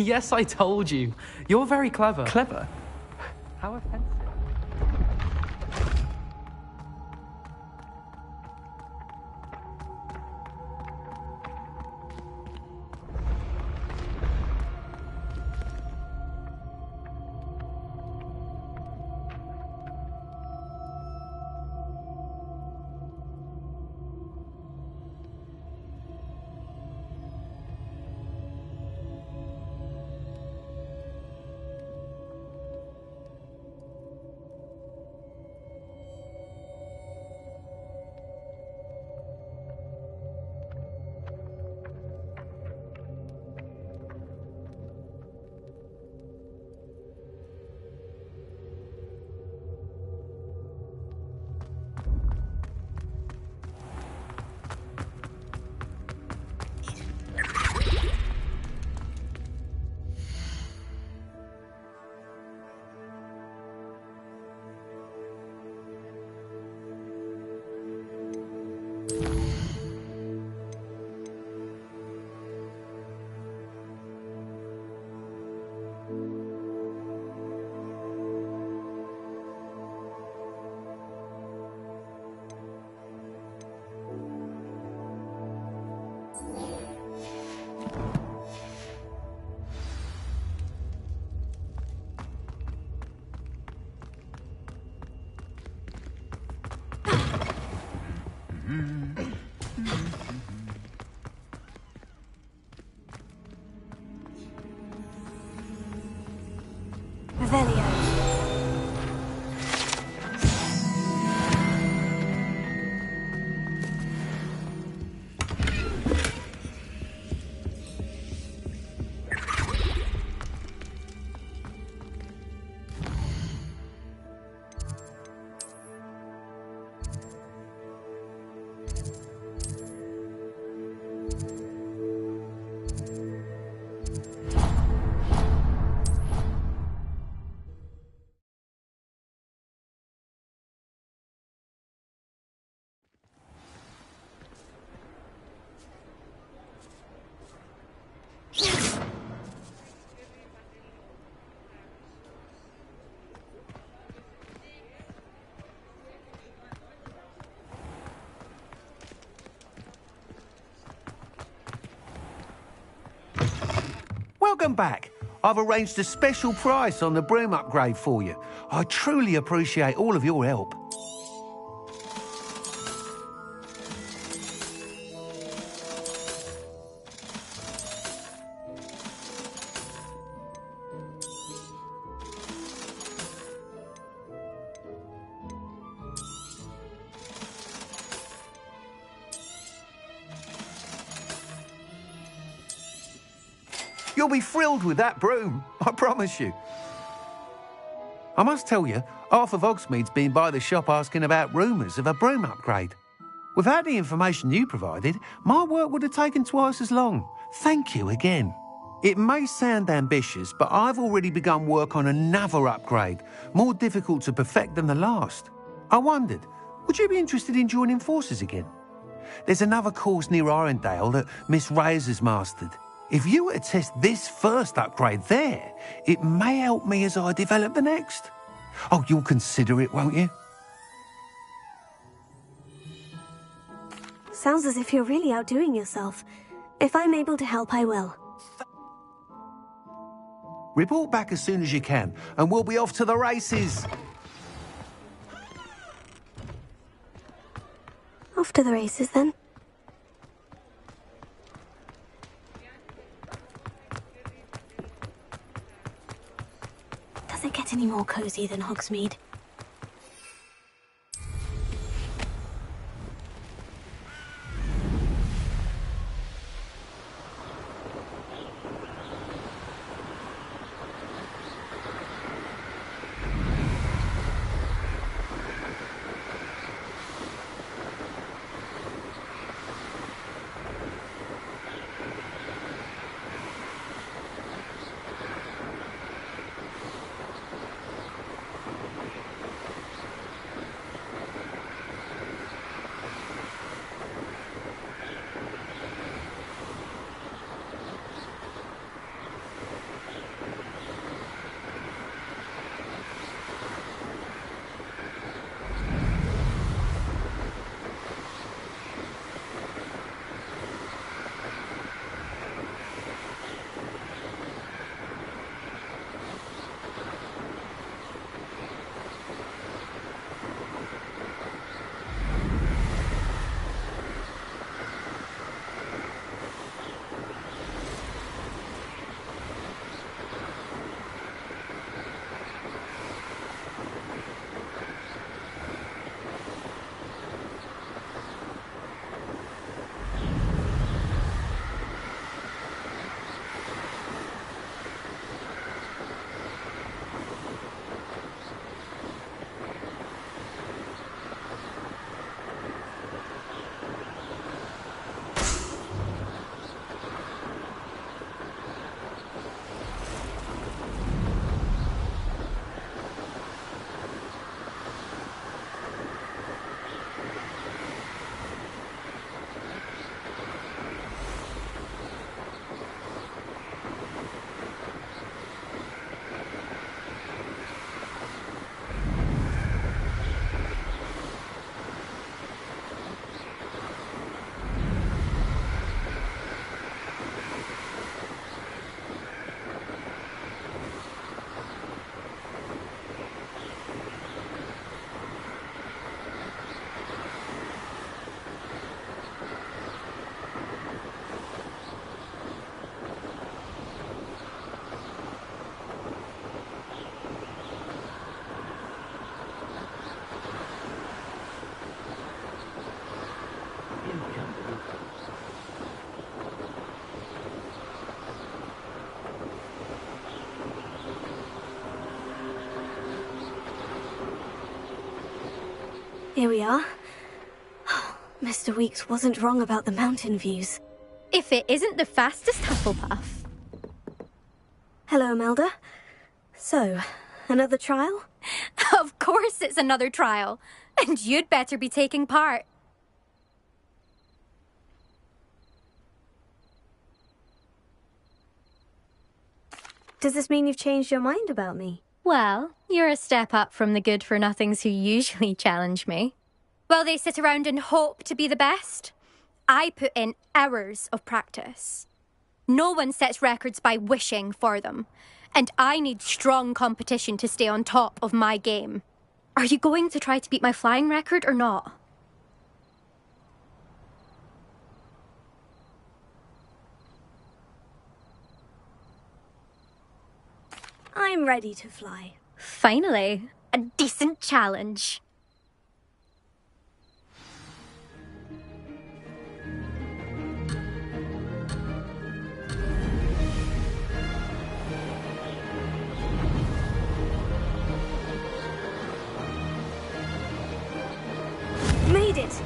Yes, I told you. You're very clever. Clever? How offensive. Revelio. Welcome back. I've arranged a special price on the broom upgrade for you. I truly appreciate all of your help. You'll be thrilled with that broom, I promise you. I must tell you, half of Hogsmeade's been by the shop asking about rumours of a broom upgrade. Without the information you provided, my work would have taken twice as long. Thank you again. It may sound ambitious, but I've already begun work on another upgrade, more difficult to perfect than the last. I wondered, would you be interested in joining forces again? There's another course near Arendelle that Miss Reyes has mastered. If you were to test this first upgrade there, it may help me as I develop the next. Oh, you'll consider it, won't you? Sounds as if you're really outdoing yourself. If I'm able to help, I will. Report back as soon as you can, and we'll be off to the races. Off to the races, then. Does it get any more cozy than Hogsmeade? Here we are. Mr. Weeks wasn't wrong about the mountain views. If it isn't the fastest Hufflepuff. Hello, Imelda. So, another trial? Of course it's another trial. And you'd better be taking part. Does this mean you've changed your mind about me? Well, you're a step up from the good-for-nothings who usually challenge me. While they sit around and hope to be the best, I put in hours of practice. No one sets records by wishing for them, and I need strong competition to stay on top of my game. Are you going to try to beat my flying record or not? I'm ready to fly. Finally, a decent challenge. Made it!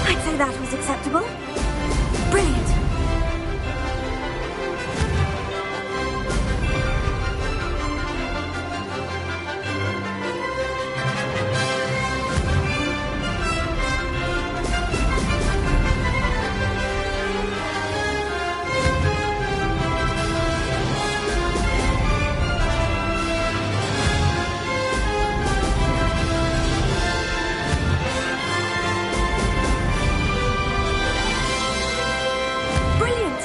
I'd say that was acceptable. Brilliant. Brilliant!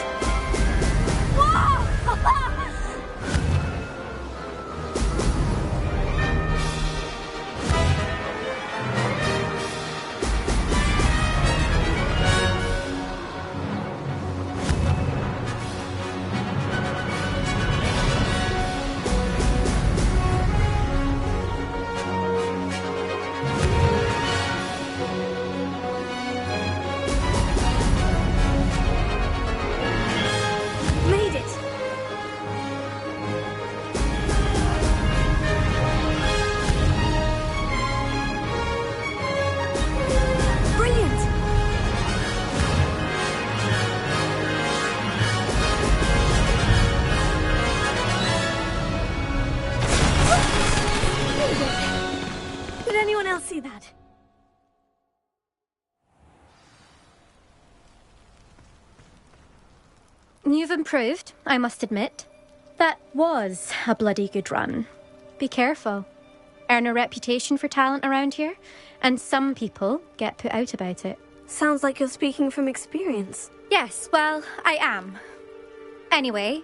Made it! Brilliant! Did anyone else see that? You've improved, I must admit. That was a bloody good run. Be careful. Earn a reputation for talent around here, and some people get put out about it. Sounds like you're speaking from experience. Yes, well, I am. Anyway,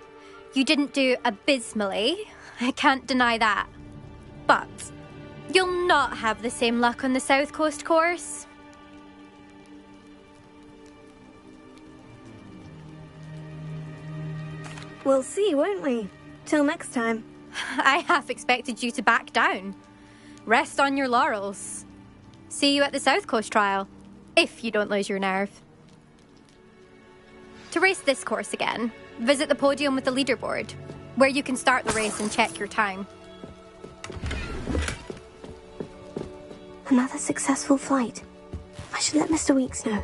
you didn't do abysmally. I can't deny that. But you'll not have the same luck on the South Coast course. We'll see, won't we? Till next time. I half expected you to back down. Rest on your laurels. See you at the South Coast trial, if you don't lose your nerve. To race this course again, visit the podium with the leaderboard, where you can start the race and check your time. Another successful flight. I should let Mr. Weeks know.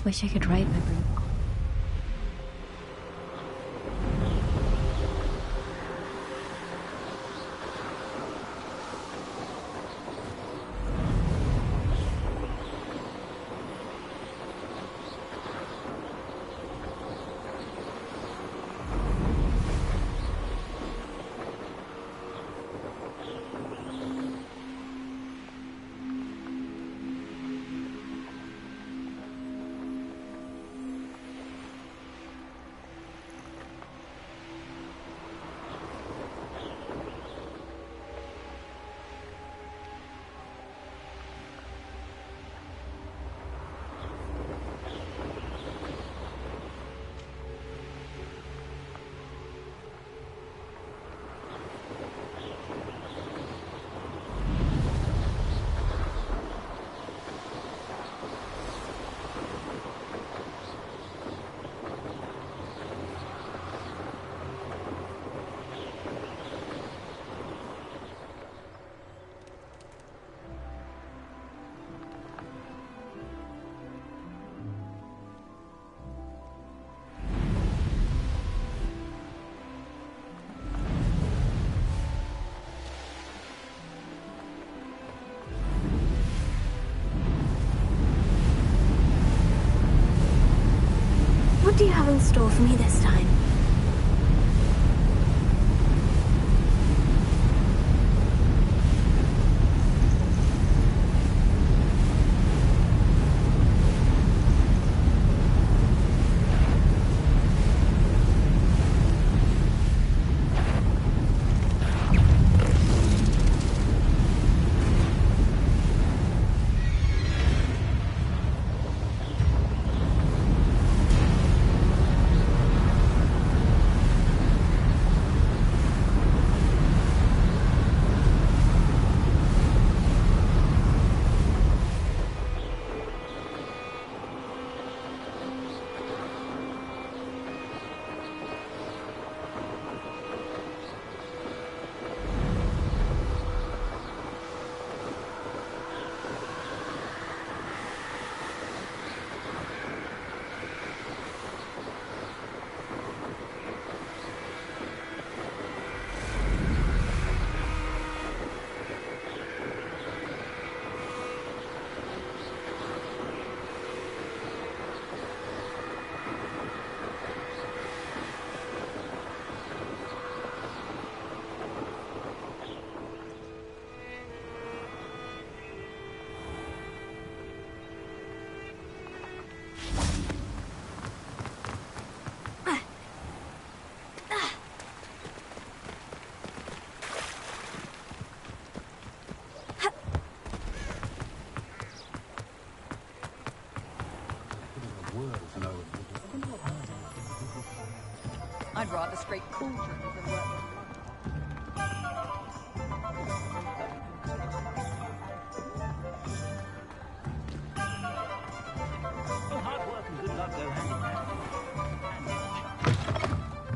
Wish I could ride my broom. What do you have in store for me this time? I'd rather scrape cauldrons than work with hard work and good luck go hand in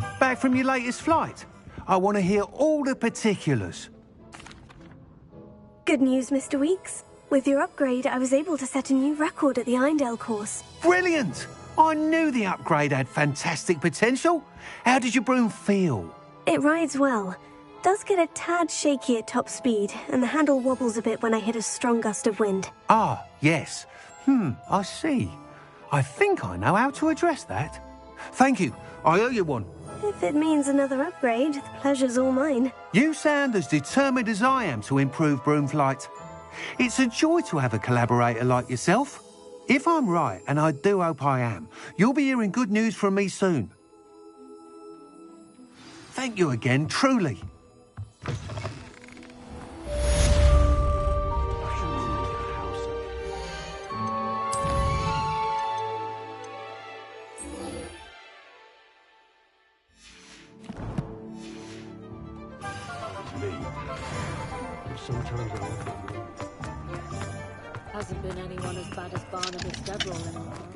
hand. Back from your latest flight? I want to hear all the particulars. Good news, Mr. Weeks. With your upgrade, I was able to set a new record at the Eindel course. Brilliant! I knew the upgrade had fantastic potential. How did your broom feel? It rides well. Does get a tad shaky at top speed, and the handle wobbles a bit when I hit a strong gust of wind. Ah, yes. I see. I think I know how to address that. Thank you. I owe you one. If it means another upgrade, the pleasure's all mine. You sound as determined as I am to improve broom flight. It's a joy to have a collaborator like yourself. If I'm right, and I do hope I am, you'll be hearing good news from me soon. Thank you again, truly. Sometimes I Hasn't been anyone as bad as Barnabas Deverell in a while.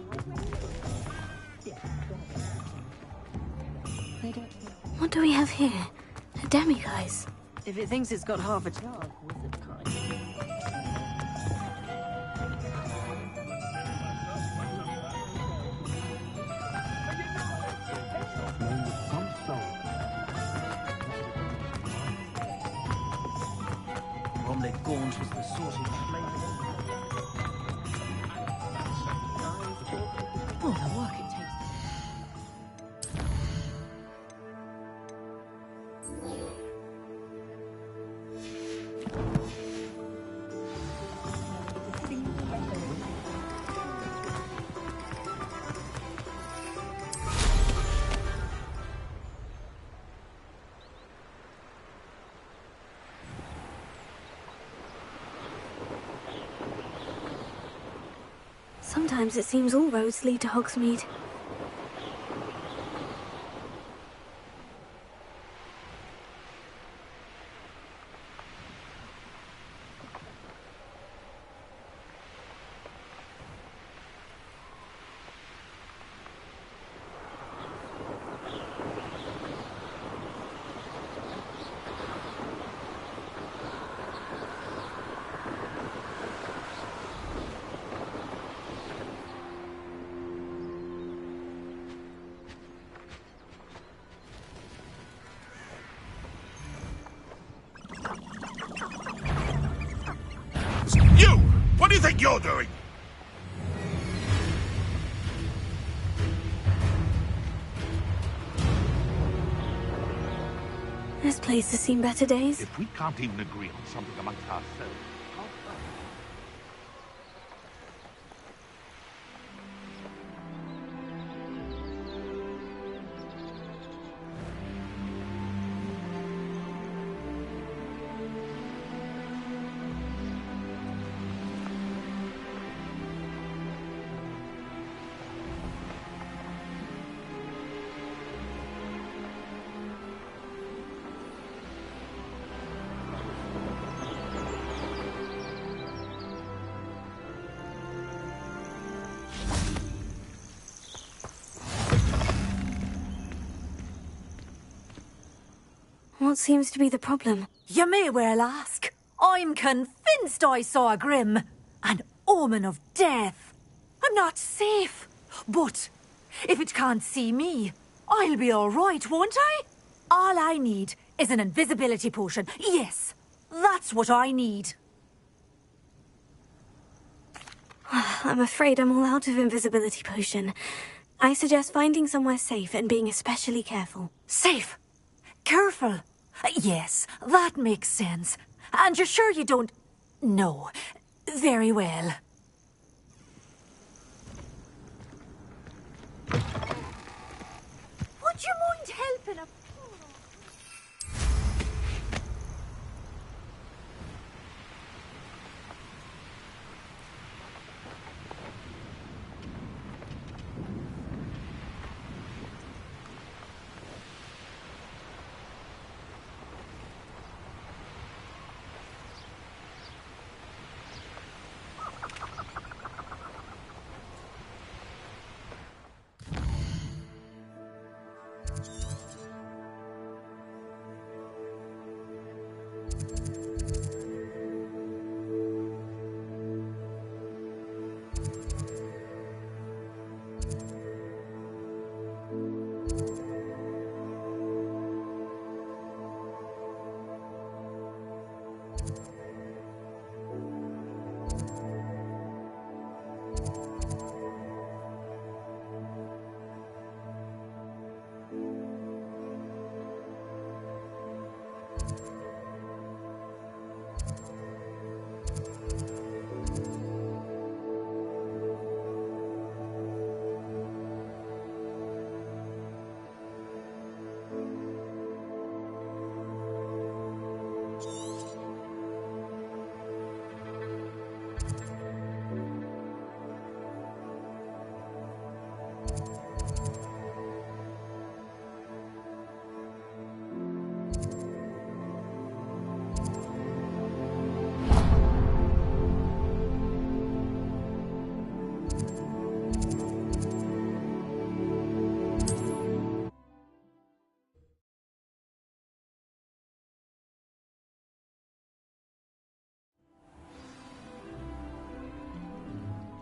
What do we have here? A demiguise. If it thinks it's got half a chance, wizard kind. causing flaming. Oh, the work it takes. Sometimes it seems all roads lead to Hogsmeade. You! What do you think you're doing? This place has seen better days. If we can't even agree on something amongst ourselves... What seems to be the problem? You may well ask. I'm convinced I saw a Grim, an omen of death. I'm not safe, but if it can't see me, I'll be all right, won't I? All I need is an invisibility potion. Yes, that's what I need. I'm afraid I'm all out of invisibility potion. I suggest finding somewhere safe and being especially careful. Safe. Careful. Yes, that makes sense. And you're sure you don't... No. Very well. Would you mind helping a...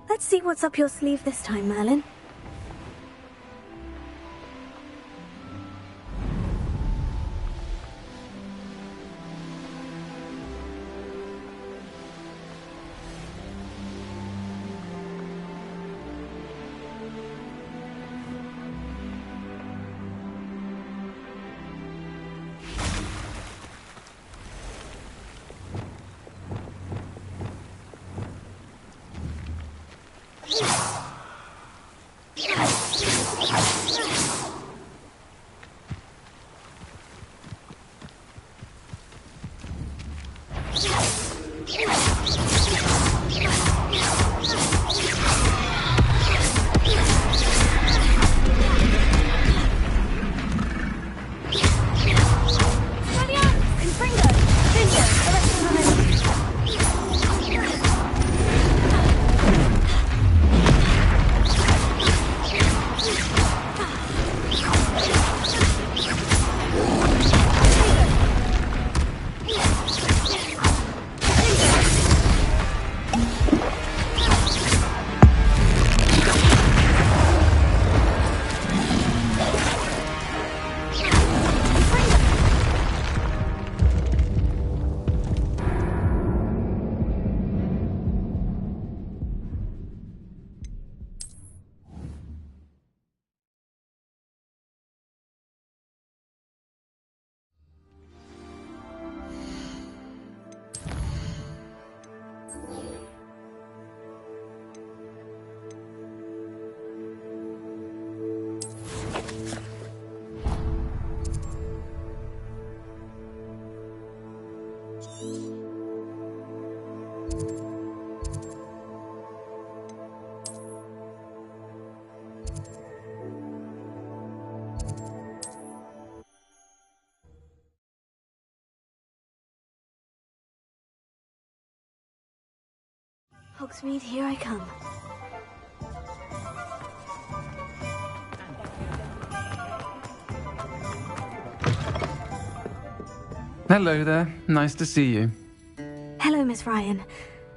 Let's see what's up your sleeve this time, Merlin. Hogsmeade, here I come. Hello there. Nice to see you. Hello, Miss Ryan.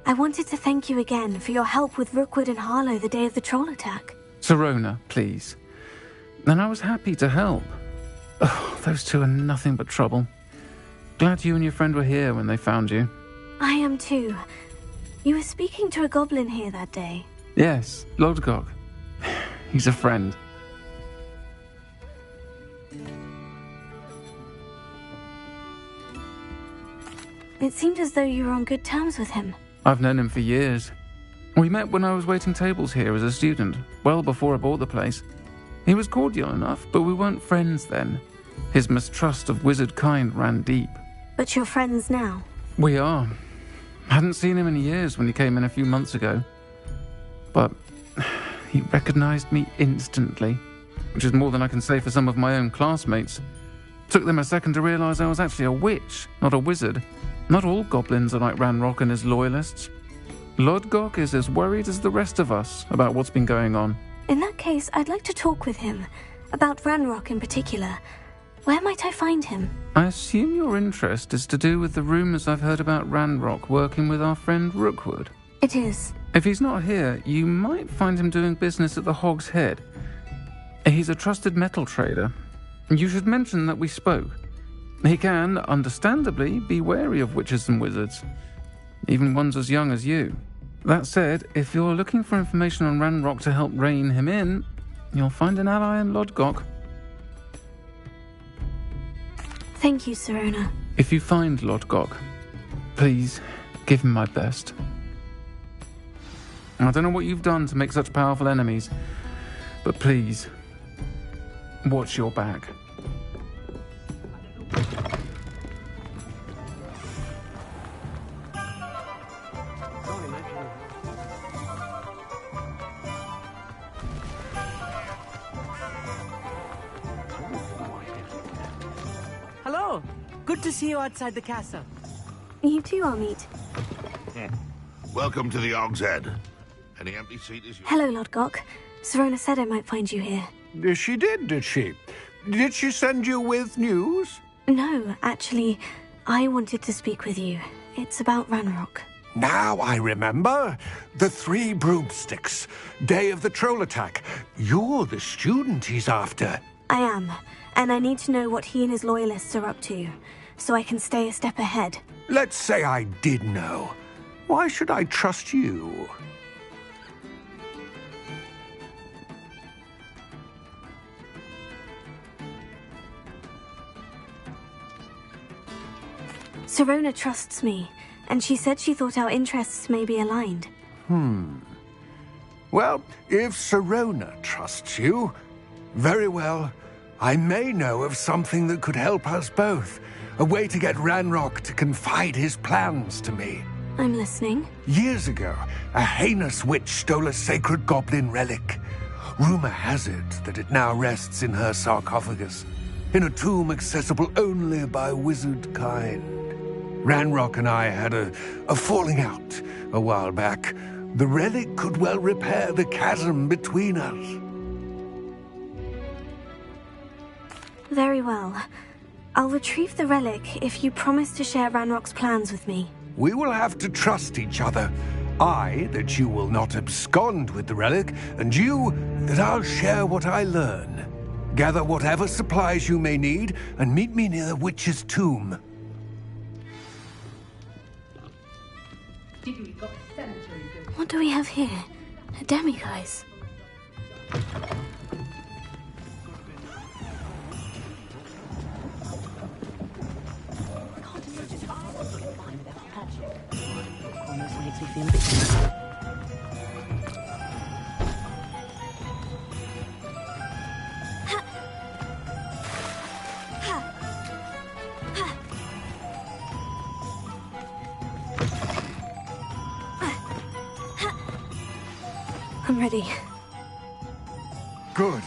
I wanted to thank you again for your help with Rookwood and Harlow the day of the troll attack. Sirona, please. And I was happy to help. Oh, those two are nothing but trouble. Glad you and your friend were here when they found you. I am too. You were speaking to a goblin here that day. Yes, Lodgok. He's a friend. It seemed as though you were on good terms with him. I've known him for years. We met when I was waiting tables here as a student, well before I bought the place. He was cordial enough, but we weren't friends then. His mistrust of wizard kind ran deep. But you're friends now. We are. Hadn't seen him in years when he came in a few months ago. But he recognized me instantly, which is more than I can say for some of my own classmates. Took them a second to realize I was actually a witch, not a wizard. Not all goblins are like Ranrock and his loyalists. Lodgok is as worried as the rest of us about what's been going on. In that case, I'd like to talk with him. About Ranrock in particular. Where might I find him? I assume your interest is to do with the rumors I've heard about Ranrock working with our friend Rookwood. It is. If he's not here, you might find him doing business at the Hog's Head. He's a trusted metal trader. You should mention that we spoke. He can, understandably, be wary of witches and wizards, even ones as young as you. That said, if you're looking for information on Ranrock to help rein him in, you'll find an ally in Lodgok. Thank you, Sirona. If you find Lodgok, please give him my best. I don't know what you've done to make such powerful enemies, but please, watch your back. Hello. Good to see you outside the castle. You too, Amit. Welcome to the Hog's Head. Any empty seat is yours. Hello, Lodgok. Sirona said I might find you here. She did she? Did she send you with news? No, actually, I wanted to speak with you. It's about Ranrock. Now I remember. The 3 broomsticks. Day of the troll attack. You're the student he's after. I am, and I need to know what he and his loyalists are up to, so I can stay a step ahead. Let's say I did know. Why should I trust you? Sirona trusts me, and she said she thought our interests may be aligned. Well, if Sirona trusts you, very well. I may know of something that could help us both. A way to get Ranrock to confide his plans to me. I'm listening. Years ago, a heinous witch stole a sacred goblin relic. Rumor has it that it now rests in her sarcophagus, in a tomb accessible only by wizard kind. Ranrock and I had a falling out a while back. The relic could well repair the chasm between us. Very well. I'll retrieve the relic if you promise to share Ranrock's plans with me. We will have to trust each other. I, that you will not abscond with the relic, and you, that I'll share what I learn. Gather whatever supplies you may need, and meet me near the witch's tomb. What do we have here? A demiguise. Almost makes me feel a bit... I'm ready. Good.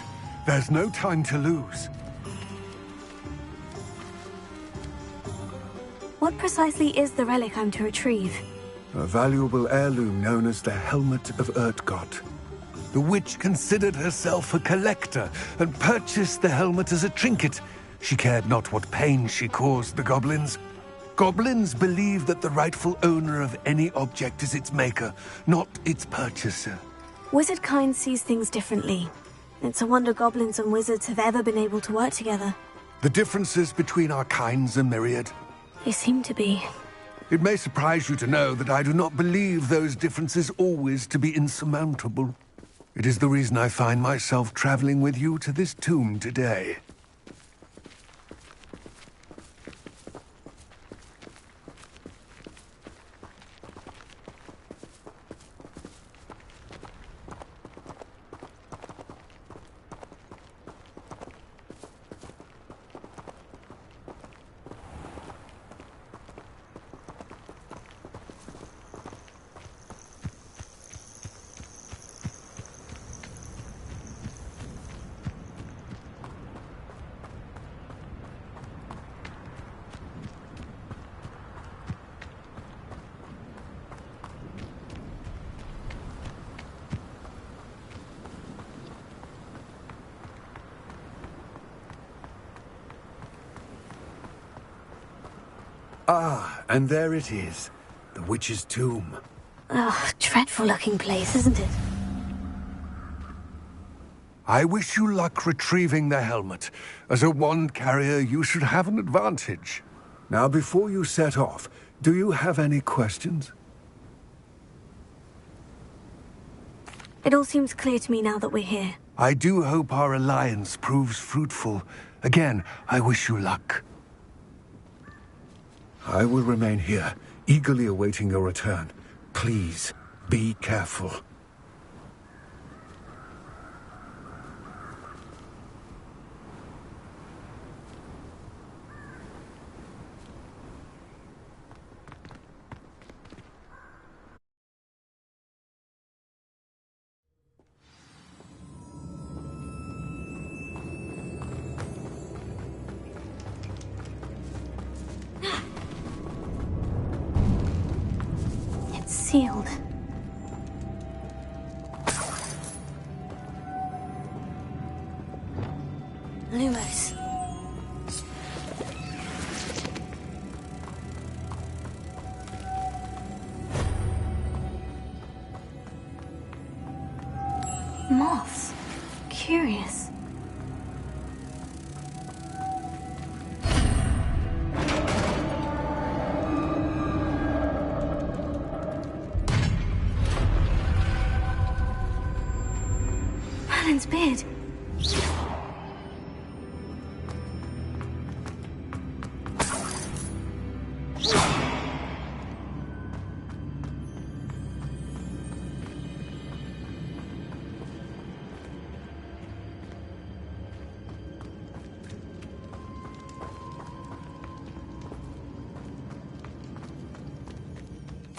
There's no time to lose. What precisely is the relic I'm to retrieve? A valuable heirloom known as the Helmet of Urtgott. The witch considered herself a collector and purchased the helmet as a trinket. She cared not what pain she caused the goblins. Goblins believe that the rightful owner of any object is its maker, not its purchaser. Wizard kind sees things differently. It's a wonder goblins and wizards have ever been able to work together. The differences between our kinds are myriad. They seem to be. It may surprise you to know that I do not believe those differences always to be insurmountable. It is the reason I find myself traveling with you to this tomb today. Ah, and there it is. The witch's tomb. Ugh, dreadful looking place, isn't it? I wish you luck retrieving the helmet. As a wand carrier, you should have an advantage. Now, before you set off, do you have any questions? It all seems clear to me now that we're here. I do hope our alliance proves fruitful. Again, I wish you luck. I will remain here, eagerly awaiting your return. Please, be careful. Sealed. Lumos. Moths. Curious. Merlin's beard.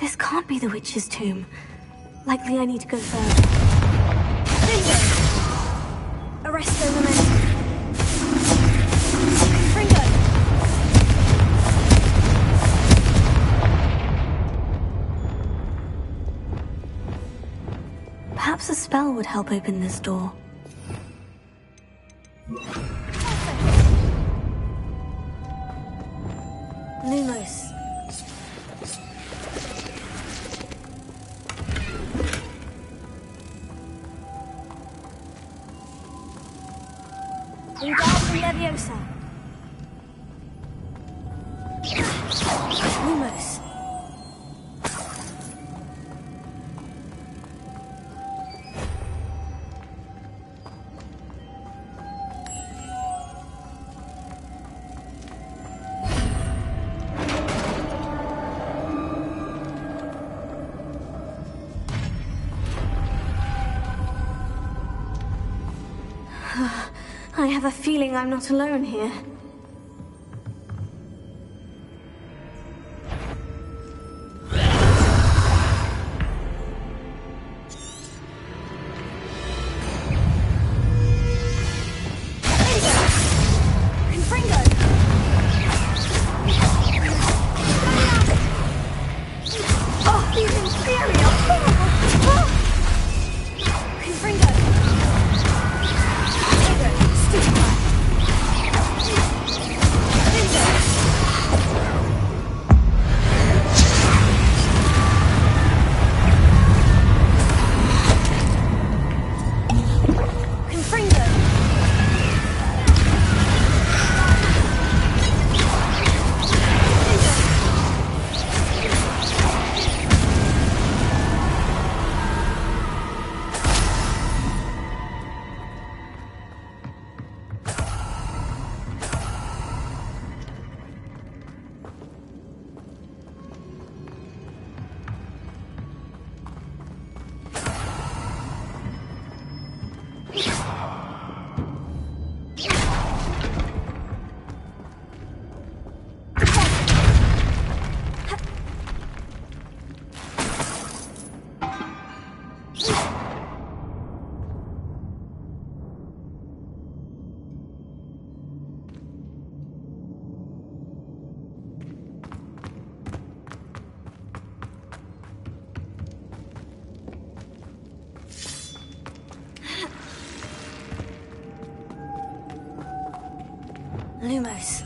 This can't be the witch's tomb. Likely I need to go further. Arresto momentum. Fringo! Perhaps a spell would help open this door. Lumos. Wingardium Leviosa. Lumos. I have a feeling I'm not alone here. Oh, Lumos.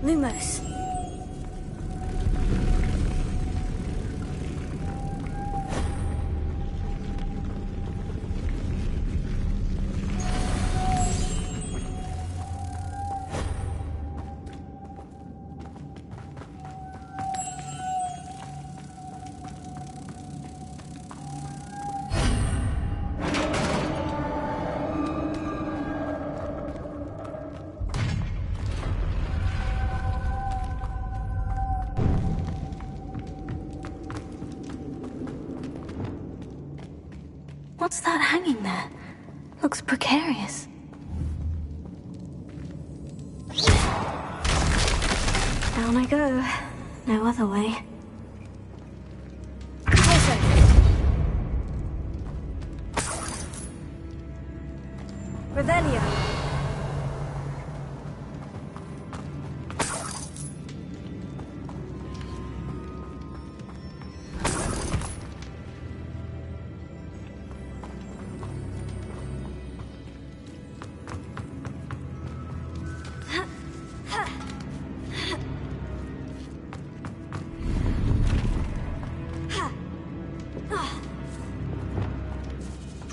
Lumos. What's that hanging there? Looks precarious. Down I go. No other way. Revelio.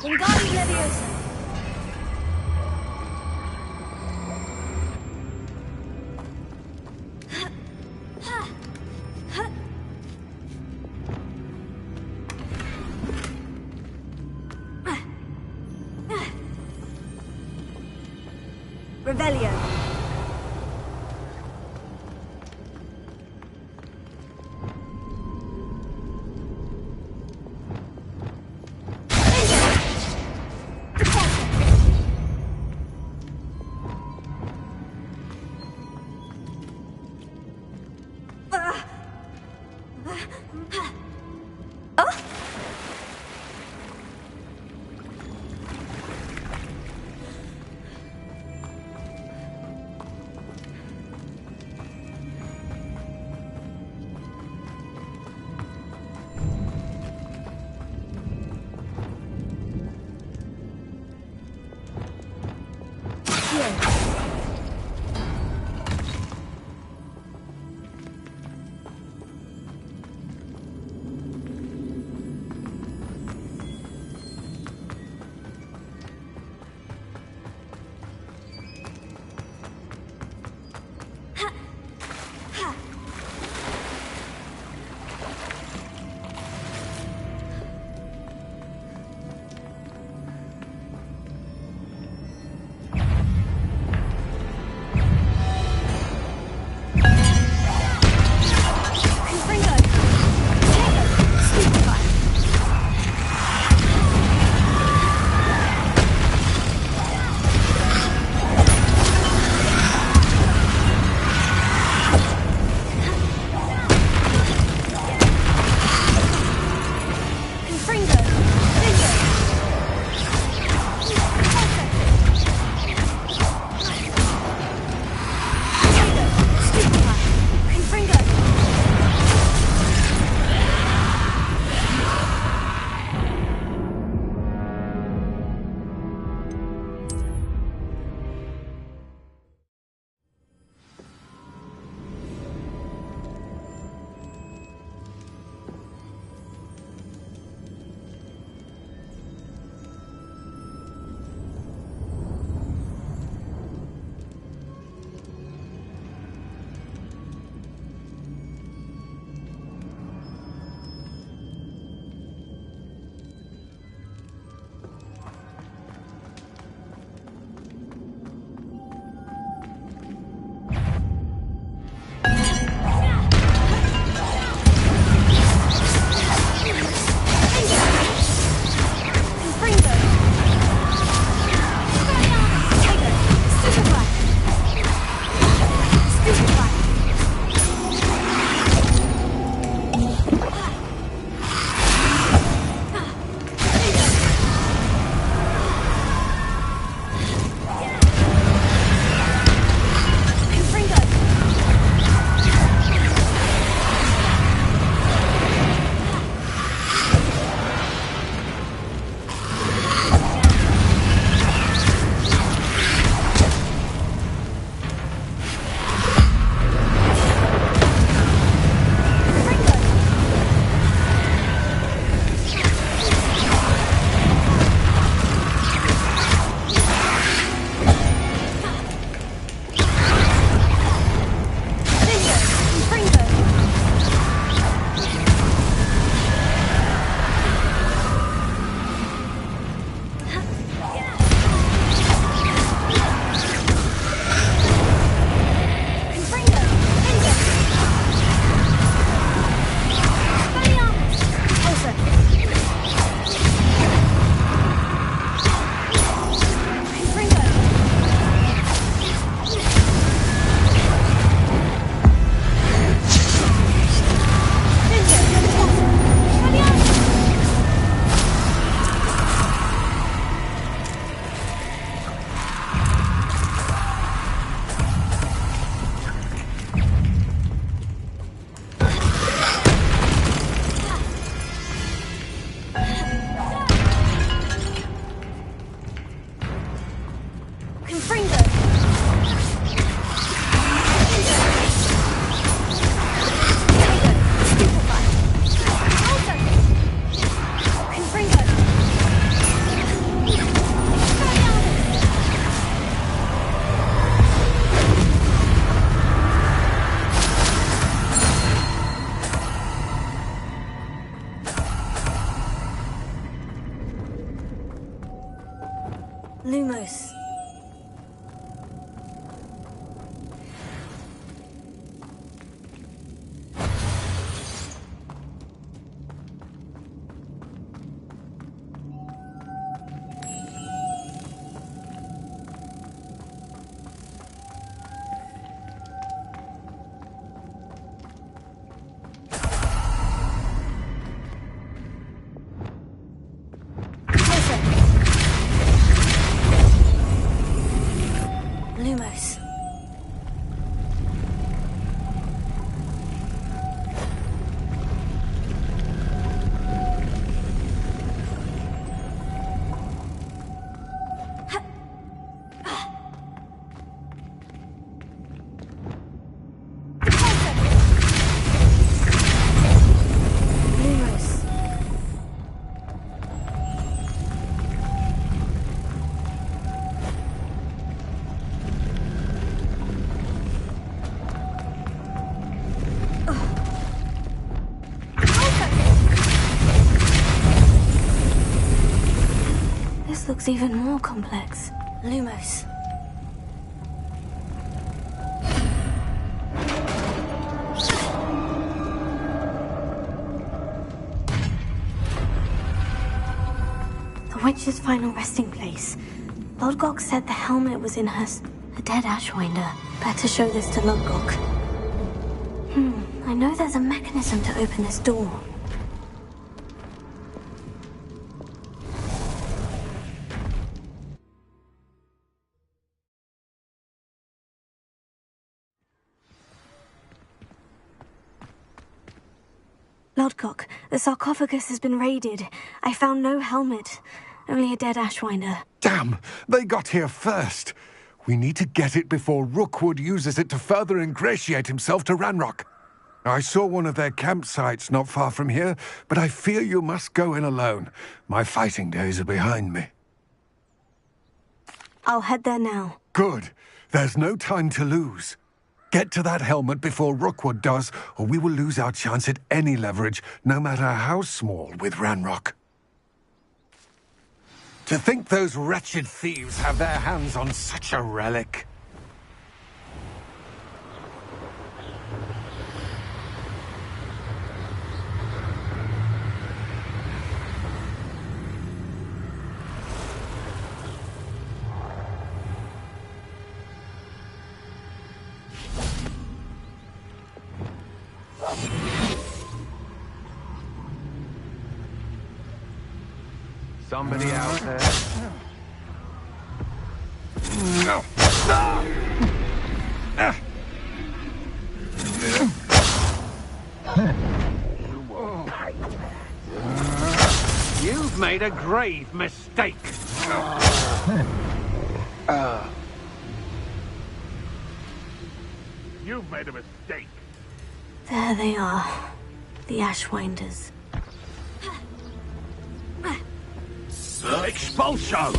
Wingardium Leviosa. Revelio. Lumos. Lumos. This looks even more complex. Lumos. The witch's final resting place. Lodgok said the helmet was in her dead Ashwinder. Better show this to Lodgok. I know there's a mechanism to open this door. Lodgok, the sarcophagus has been raided. I found no helmet, only a dead Ashwinder. Damn! They got here first. We need to get it before Rookwood uses it to further ingratiate himself to Ranrock. I saw one of their campsites not far from here, but I fear you must go in alone. My fighting days are behind me. I'll head there now. Good. There's no time to lose. Get to that helmet before Rookwood does, or we will lose our chance at any leverage, no matter how small, with Ranrock. To think those wretched thieves have their hands on such a relic. Somebody out there. No. You've made a grave mistake. You've made a mistake. There they are. The Ashwinders. Expulso!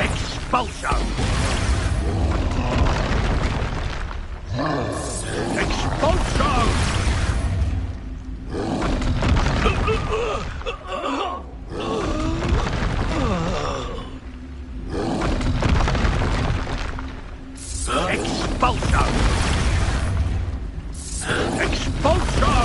Expulso! Expulso! Expulso! Expulso!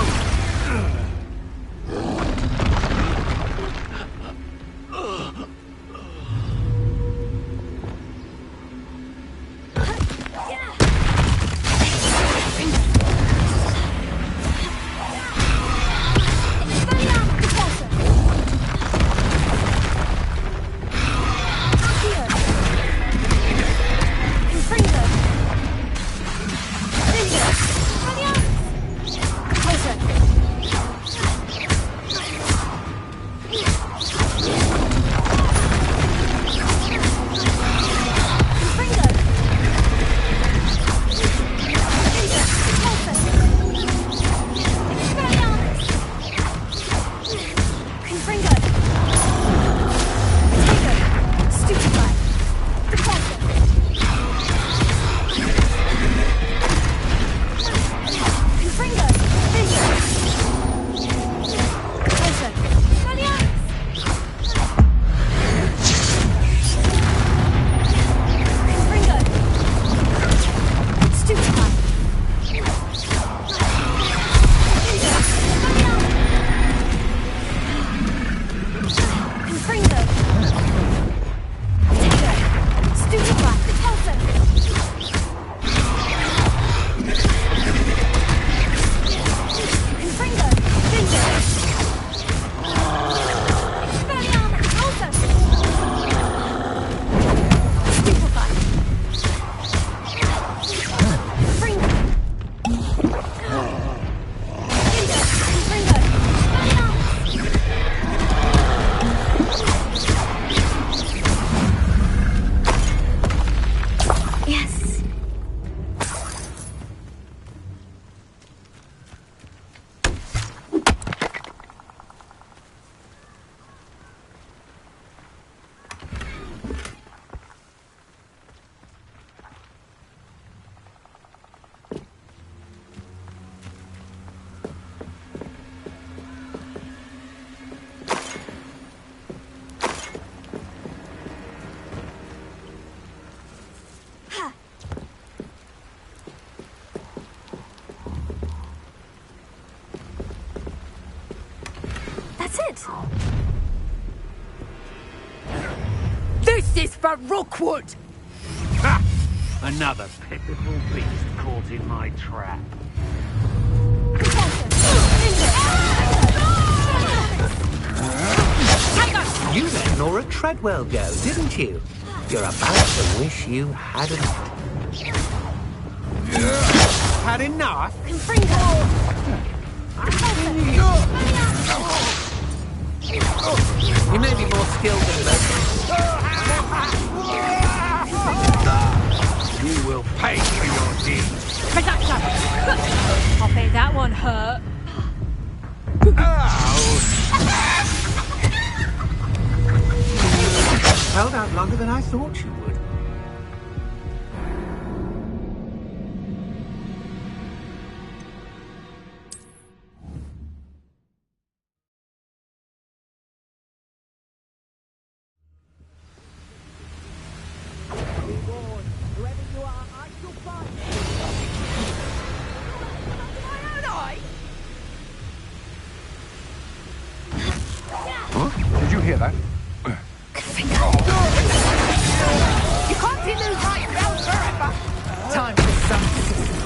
That's it! This is for Rookwood! Ha! Another pitiful beast caught in my trap. You let Nora Treadwell go, didn't you? You're about to wish you hadn't. Had enough? You may be more skilled than most. You will pay for your deeds. Production! I bet that one hurt. Held out longer than I thought you would. Did you hear that? You can't be lose right down forever! Time for some systems.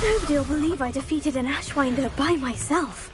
Nobody'll believe I defeated an Ashwinder by myself.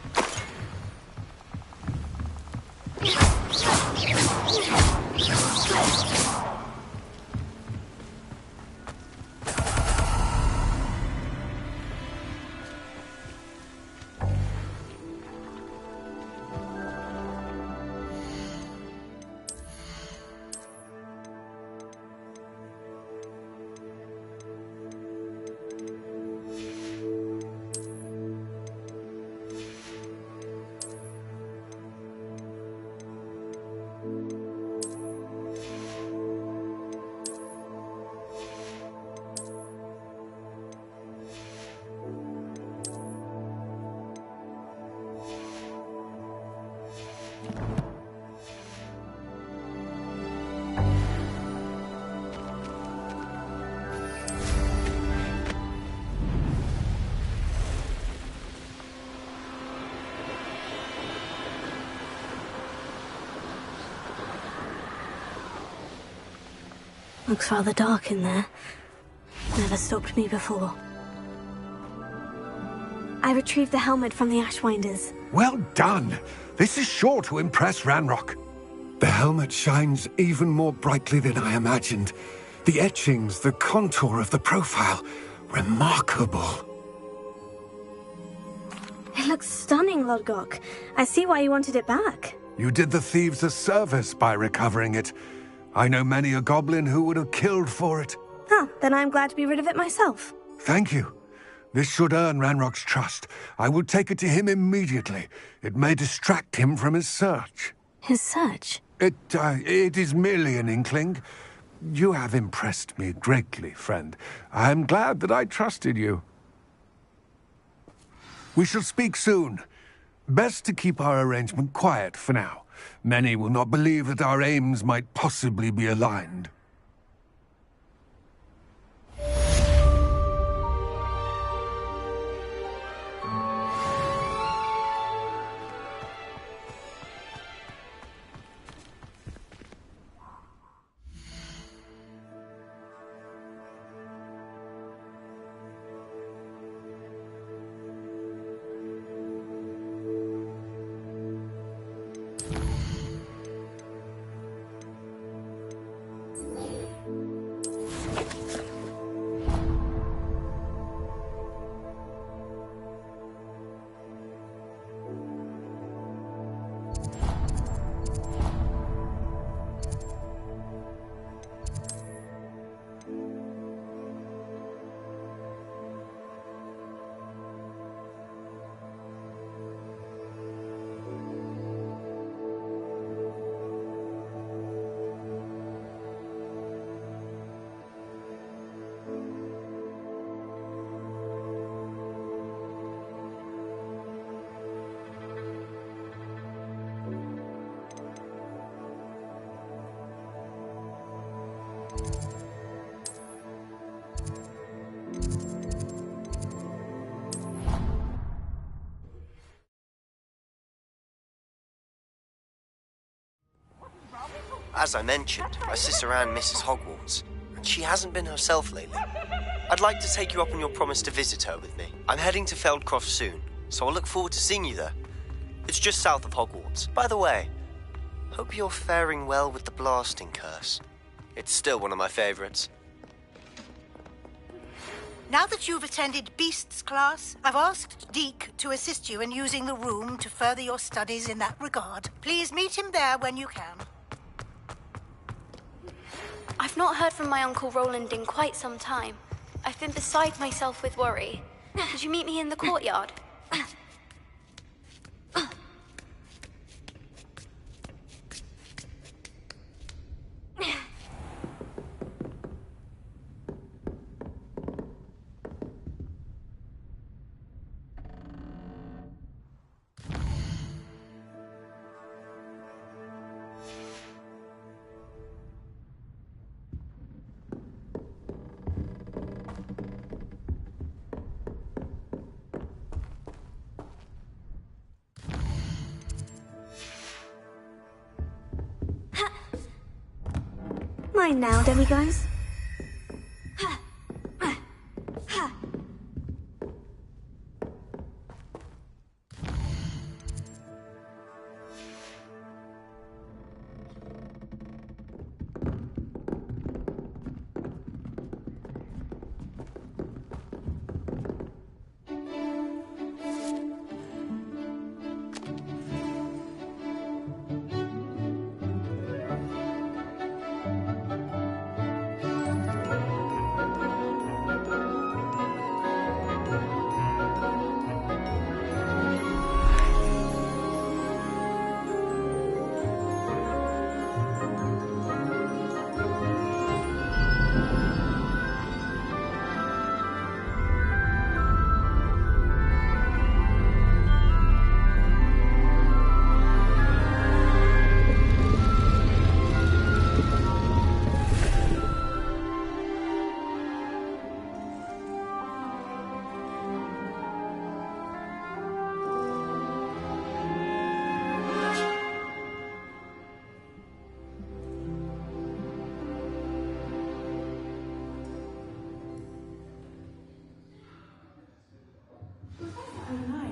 Looks rather dark in there. Never stopped me before. I retrieved the helmet from the Ashwinders. Well done! This is sure to impress Ranrock. The helmet shines even more brightly than I imagined. The etchings, the contour of the profile. Remarkable. It looks stunning, Lodgok. I see why you wanted it back. You did the thieves a service by recovering it. I know many a goblin who would have killed for it. Ah, then I'm glad to be rid of it myself. Thank you. This should earn Ranrock's trust. I will take it to him immediately. It may distract him from his search. His search? It is merely an inkling. You have impressed me greatly, friend. I am glad that I trusted you. We shall speak soon. Best to keep our arrangement quiet for now. Many will not believe that our aims might possibly be aligned. As I mentioned, my sister Anne misses Hogwarts, and she hasn't been herself lately. I'd like to take you up on your promise to visit her with me. I'm heading to Feldcroft soon, so I'll look forward to seeing you there. It's just south of Hogwarts. By the way, hope you're faring well with the blasting curse. It's still one of my favorites. Now that you've attended Beasts class, I've asked Deke to assist you in using the room to further your studies in that regard. Please meet him there when you can. I've not heard from my Uncle Roland in quite some time. I've been beside myself with worry. Could you meet me in the courtyard? Mine now, demiguise.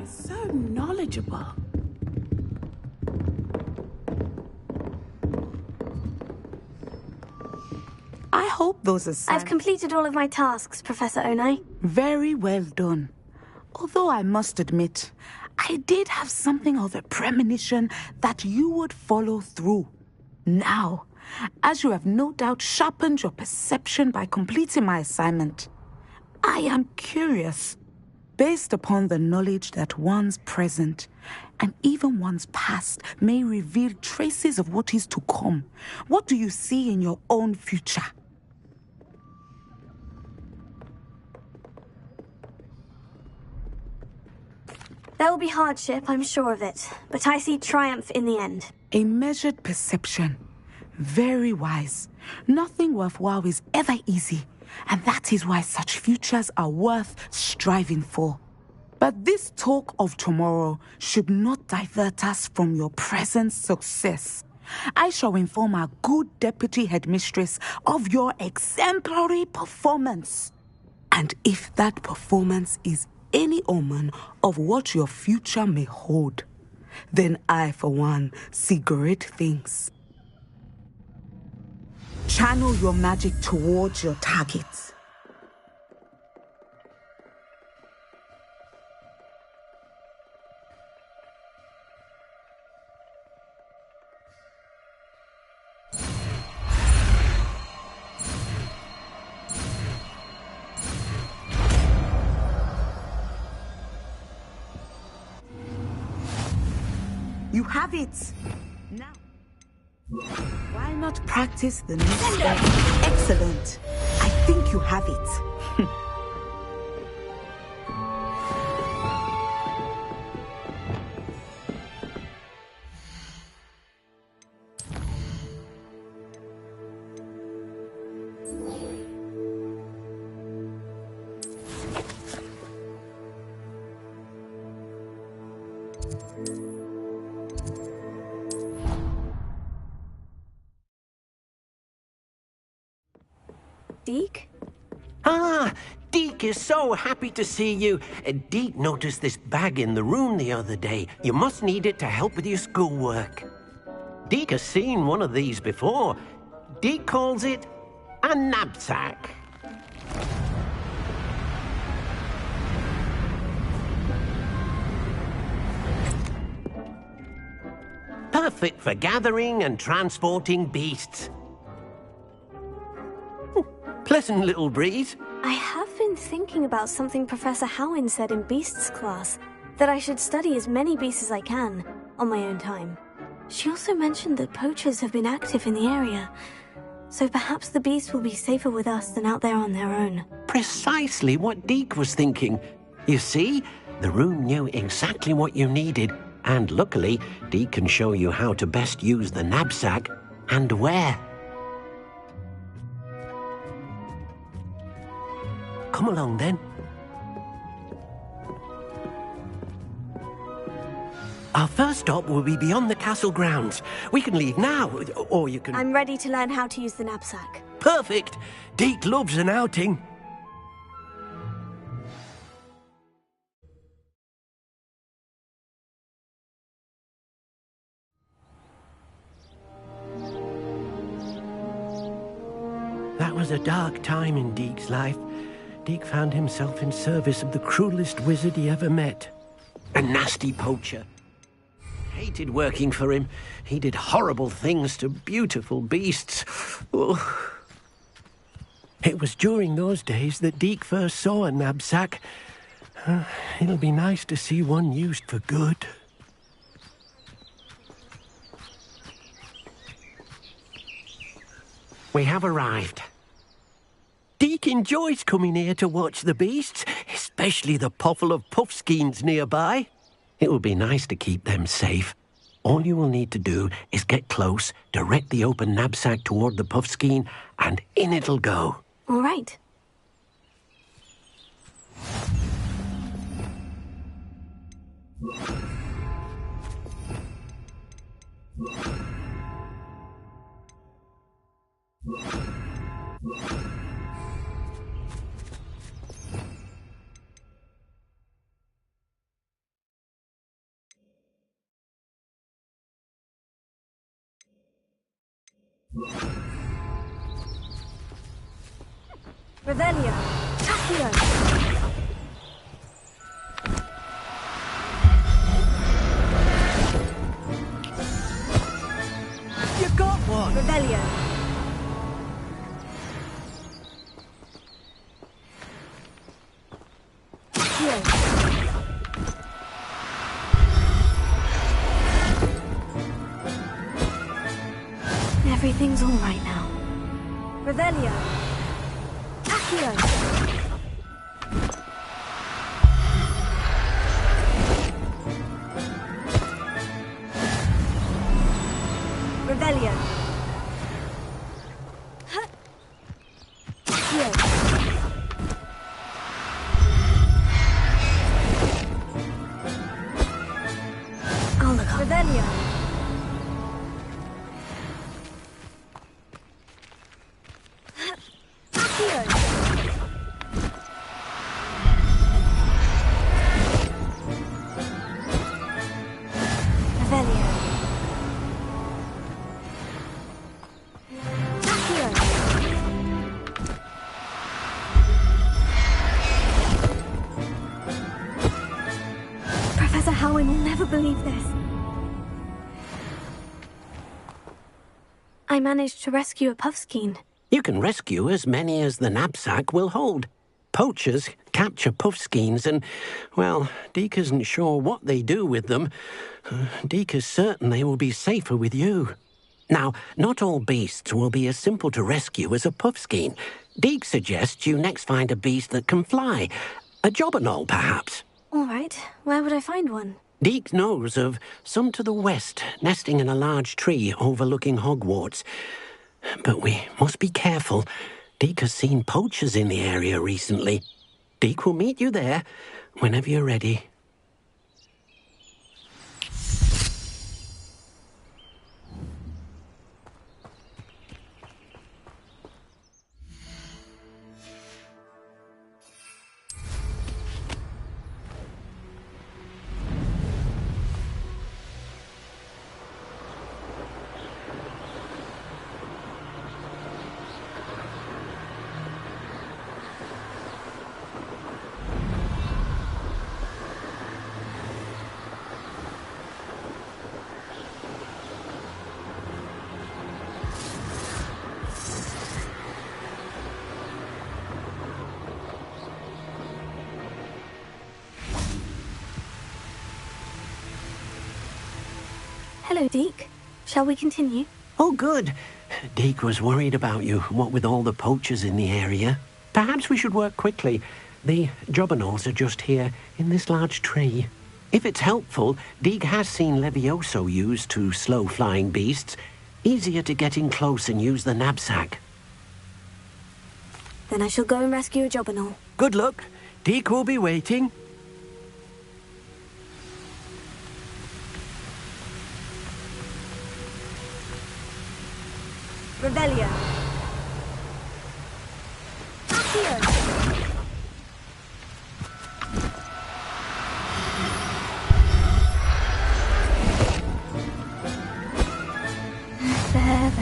So knowledgeable. I hope those assignments... I've completed all of my tasks, Professor Onai. Very well done. Although I must admit, I did have something of a premonition that you would follow through. Now, as you have no doubt sharpened your perception by completing my assignment, I am curious. Based upon the knowledge that one's present and even one's past may reveal traces of what is to come, what do you see in your own future? There will be hardship, I'm sure of it, but I see triumph in the end. A measured perception. Very wise. Nothing worthwhile is ever easy, and that is why such futures are worth striving for. But this talk of tomorrow should not divert us from your present success. I shall inform our good deputy headmistress of your exemplary performance. And if that performance is any omen of what your future may hold, then I, for one, see great things. Channel your magic towards your targets. You have it. Now, why not practice the next step? Excellent. I think you have it. Deke? Ah, Deke is so happy to see you. Deke noticed this bag in the room the other day. You must need it to help with your schoolwork. Deke has seen one of these before. Deke calls it a knapsack. Perfect for gathering and transporting beasts. Pleasant little breeze. I have been thinking about something Professor Howin said in Beasts class, that I should study as many beasts as I can, on my own time. She also mentioned that poachers have been active in the area, so perhaps the beasts will be safer with us than out there on their own. Precisely what Deke was thinking. You see, the room knew exactly what you needed, and luckily, Deke can show you how to best use the knapsack and where. Come along, then. Our first stop will be beyond the castle grounds. We can leave now, or you can... I'm ready to learn how to use the knapsack. Perfect! Deke loves an outing. That was a dark time in Deke's life. Deke found himself in service of the cruelest wizard he ever met. A nasty poacher. Hated working for him. He did horrible things to beautiful beasts. Oh. It was during those days that Deke first saw a knapsack. It'll be nice to see one used for good. We have arrived. Deke enjoys coming here to watch the beasts, especially the poffle of puffskeins nearby. It will be nice to keep them safe. All you will need to do is get close, direct the open knapsack toward the puffskein, and in it'll go. All right. Revelio. Accio. You got one! Revelio. Accio. Everything's all right now. Revelio. Accio. Revelio. Accio. I'll look up. Revelio. Professor Howin will never believe this. I managed to rescue a puffskein. You can rescue as many as the knapsack will hold. Poachers capture puffskeins and, well, Deke isn't sure what they do with them. Deke is certain they will be safer with you. Now, not all beasts will be as simple to rescue as a puffskein. Deke suggests you next find a beast that can fly. A jobberknoll, perhaps. All right. Where would I find one? Deke knows of some to the west, nesting in a large tree overlooking Hogwarts. But we must be careful. Deke has seen poachers in the area recently. Deke will meet you there whenever you're ready. Hello, Deke. Shall we continue? Oh, good. Deke was worried about you, what with all the poachers in the area. Perhaps we should work quickly. The Jobberknolls are just here, in this large tree. If it's helpful, Deke has seen Levioso used to slow flying beasts. Easier to get in close and use the knapsack. Then I shall go and rescue a Jobberknoll. Good luck. Deke will be waiting. Revelio. Accio. There.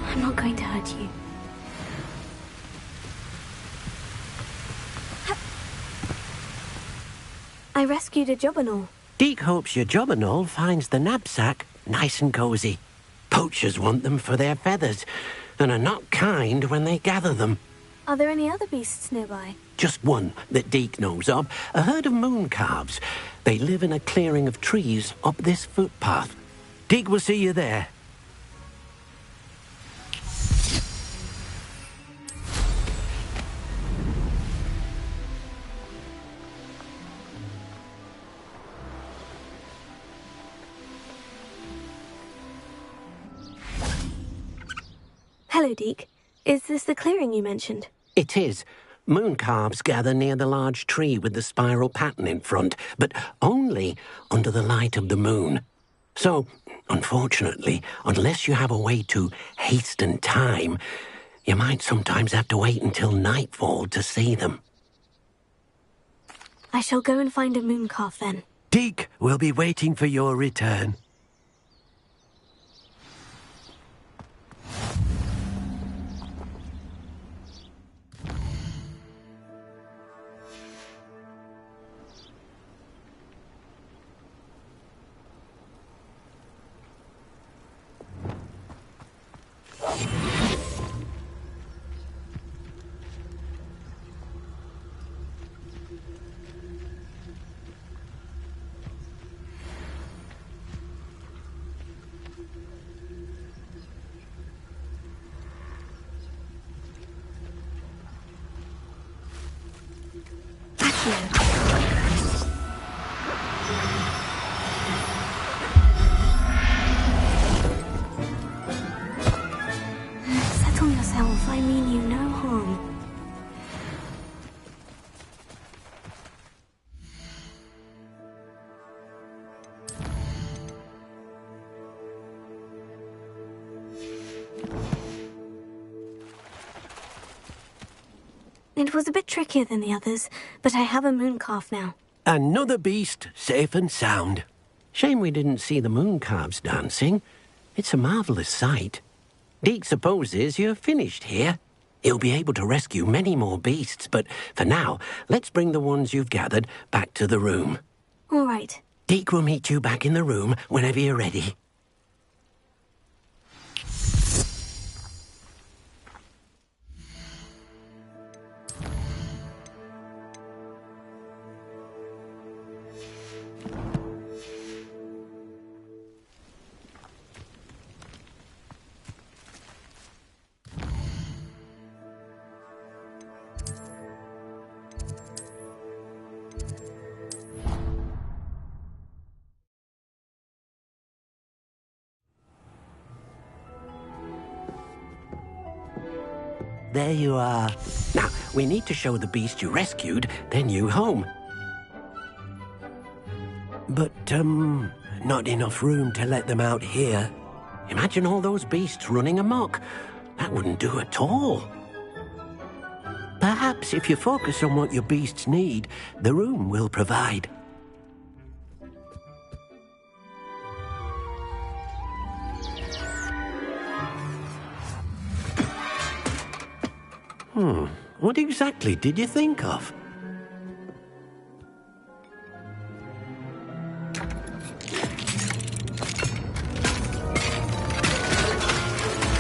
I'm not going to hurt you. I rescued a Jobberknoll. Deke hopes your Jobberknoll finds the knapsack nice and cozy. Poachers want them for their feathers, and are not kind when they gather them. Are there any other beasts nearby? Just one that Deke knows of, a herd of mooncalves. They live in a clearing of trees up this footpath. Deke will see you there. Hello, Deke. Is this the clearing you mentioned? It is. Mooncalves gather near the large tree with the spiral pattern in front, but only under the light of the moon. So, unfortunately, unless you have a way to hasten time, you might sometimes have to wait until nightfall to see them. I shall go and find a mooncalf then. Deke will be waiting for your return. Settle yourself. I mean you no harm. It was a bit trickier than the others, but I have a mooncalf now. Another beast safe and sound. Shame we didn't see the mooncalves dancing. It's a marvellous sight. Deke supposes you're finished here. He'll be able to rescue many more beasts, but for now, let's bring the ones you've gathered back to the room. All right. Deke will meet you back in the room whenever you're ready. There you are. Now, we need to show the beast you rescued their new home. But, not enough room to let them out here. Imagine all those beasts running amok. That wouldn't do at all. Perhaps if you focus on what your beasts need, the room will provide. What exactly did you think of?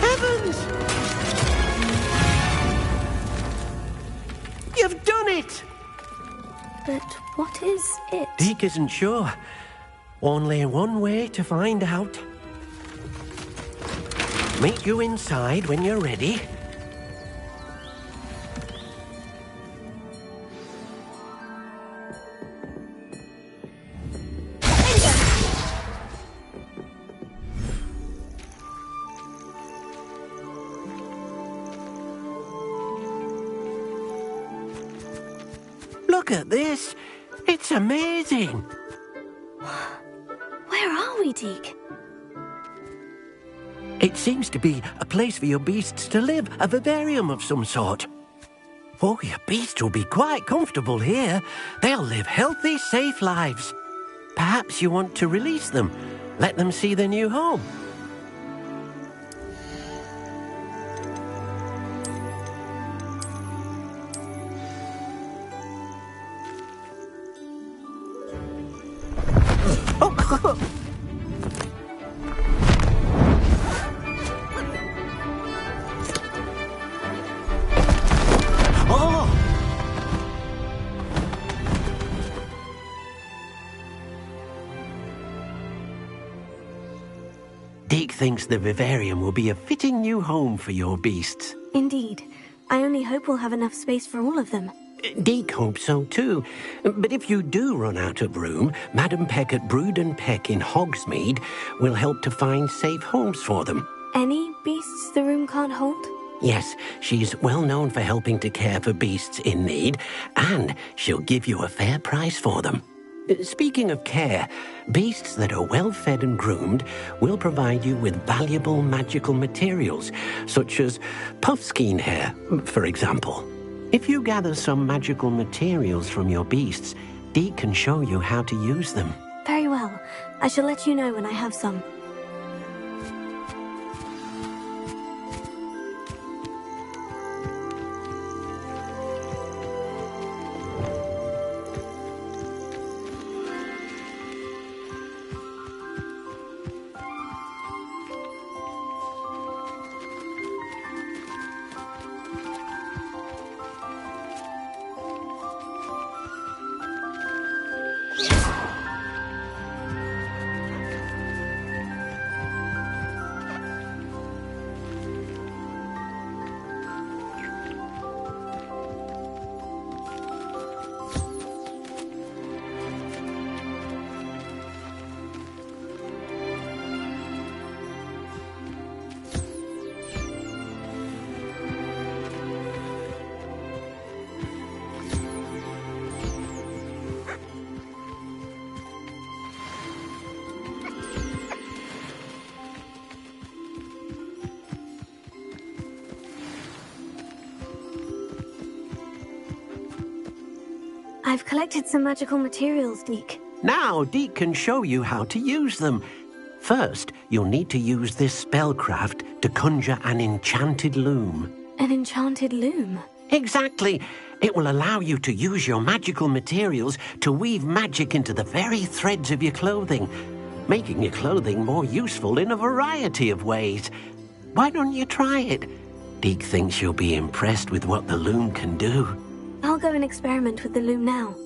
Heavens! You've done it! But what is it? Deke isn't sure. Only one way to find out. Meet you inside when you're ready. Look at this. It's amazing. Where are we, Deke? It seems to be a place for your beasts to live, a vivarium of some sort. Oh, your beasts will be quite comfortable here. They'll live healthy, safe lives. Perhaps you want to release them, let them see their new home. Deke thinks the vivarium will be a fitting new home for your beasts. Indeed. I only hope we'll have enough space for all of them. Deke hopes so too. But if you do run out of room, Madam Peck at Brood and Peck in Hogsmeade will help to find safe homes for them. Any beasts the room can't hold? Yes, she's well known for helping to care for beasts in need, and she'll give you a fair price for them. Speaking of care, beasts that are well fed and groomed will provide you with valuable magical materials, such as puffskein hair, for example. If you gather some magical materials from your beasts, Deke can show you how to use them. Very well. I shall let you know when I have some. I've collected some magical materials, Deke. Now Deke can show you how to use them. First, you'll need to use this spellcraft to conjure an enchanted loom. An enchanted loom? Exactly. It will allow you to use your magical materials to weave magic into the very threads of your clothing, making your clothing more useful in a variety of ways. Why don't you try it? Deke thinks you'll be impressed with what the loom can do. I'll go and experiment with the loom now.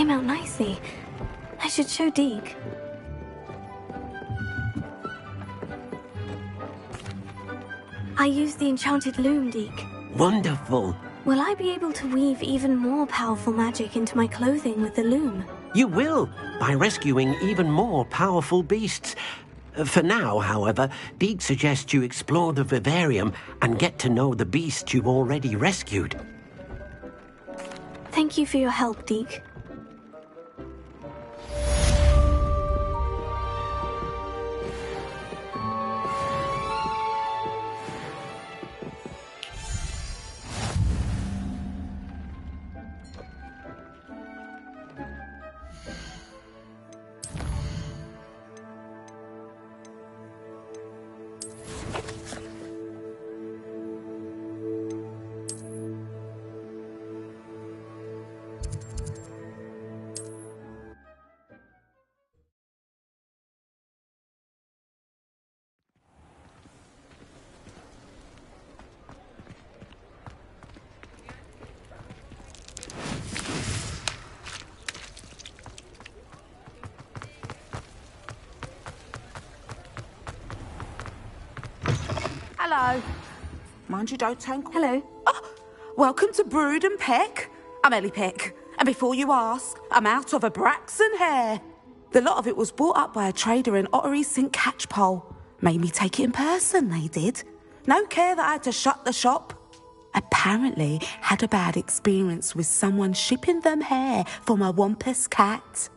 came out nicely. I should show Deke. I used the enchanted loom, Deke. Wonderful. Will I be able to weave even more powerful magic into my clothing with the loom? You will, by rescuing even more powerful beasts. For now, however, Deke suggests you explore the vivarium and get to know the beasts you've already rescued. Thank you for your help, Deke. Hello. Mind you don't tangle. Hello. Oh, welcome to Brood and Peck. I'm Ellie Peck. And before you ask, I'm out of a Braxton hair. The lot of it was bought up by a trader in Ottery St. Catchpole. Made me take it in person, they did. No care that I had to shut the shop. Apparently had a bad experience with someone shipping them hair for my Wampus cat.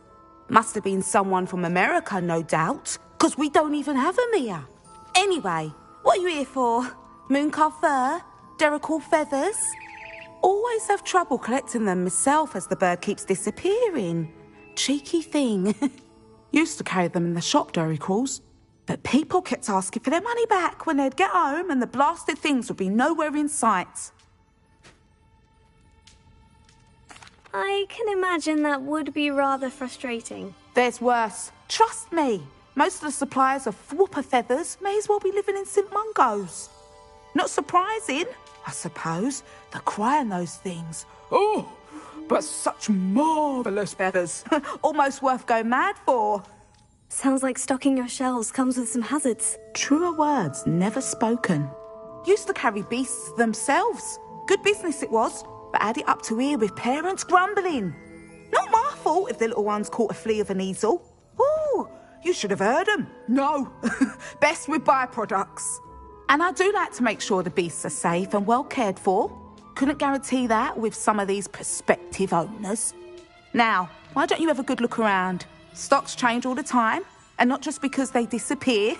Must have been someone from America, no doubt, because we don't even have them here. Anyway, what are you here for? Mooncarved fur? Derrickle feathers? Always have trouble collecting them myself as the bird keeps disappearing. Cheeky thing. Used to carry them in the shop, Derricles. But people kept asking for their money back when they'd get home and the blasted things would be nowhere in sight. I can imagine that would be rather frustrating. There's worse. Trust me. Most of the suppliers of whooper feathers may as well be living in St. Mungo's. Not surprising, I suppose, the cry on those things. Oh, but such marvellous feathers. Almost worth going mad for. Sounds like stocking your shelves comes with some hazards. Truer words never spoken. Used to carry beasts themselves. Good business it was, but had it up to here with parents grumbling. Not my fault if the little ones caught a flea of an easel. Ooh, you should have heard them. No, best with byproducts. And I do like to make sure the beasts are safe and well cared for. Couldn't guarantee that with some of these prospective owners. Now, why don't you have a good look around? Stocks change all the time, and not just because they disappear.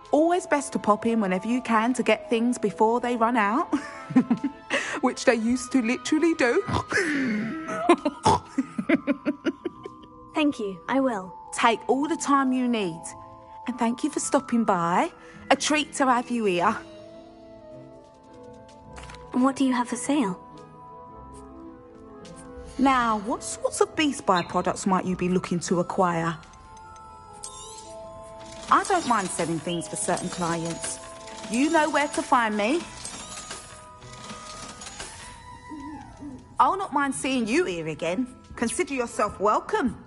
Always best to pop in whenever you can to get things before they run out. Which they used to literally do. Thank you, I will. Take all the time you need. And thank you for stopping by. A treat to have you here. What do you have for sale? Now, what sorts of beast byproducts might you be looking to acquire? I don't mind selling things for certain clients. You know where to find me. I'll not mind seeing you here again. Consider yourself welcome.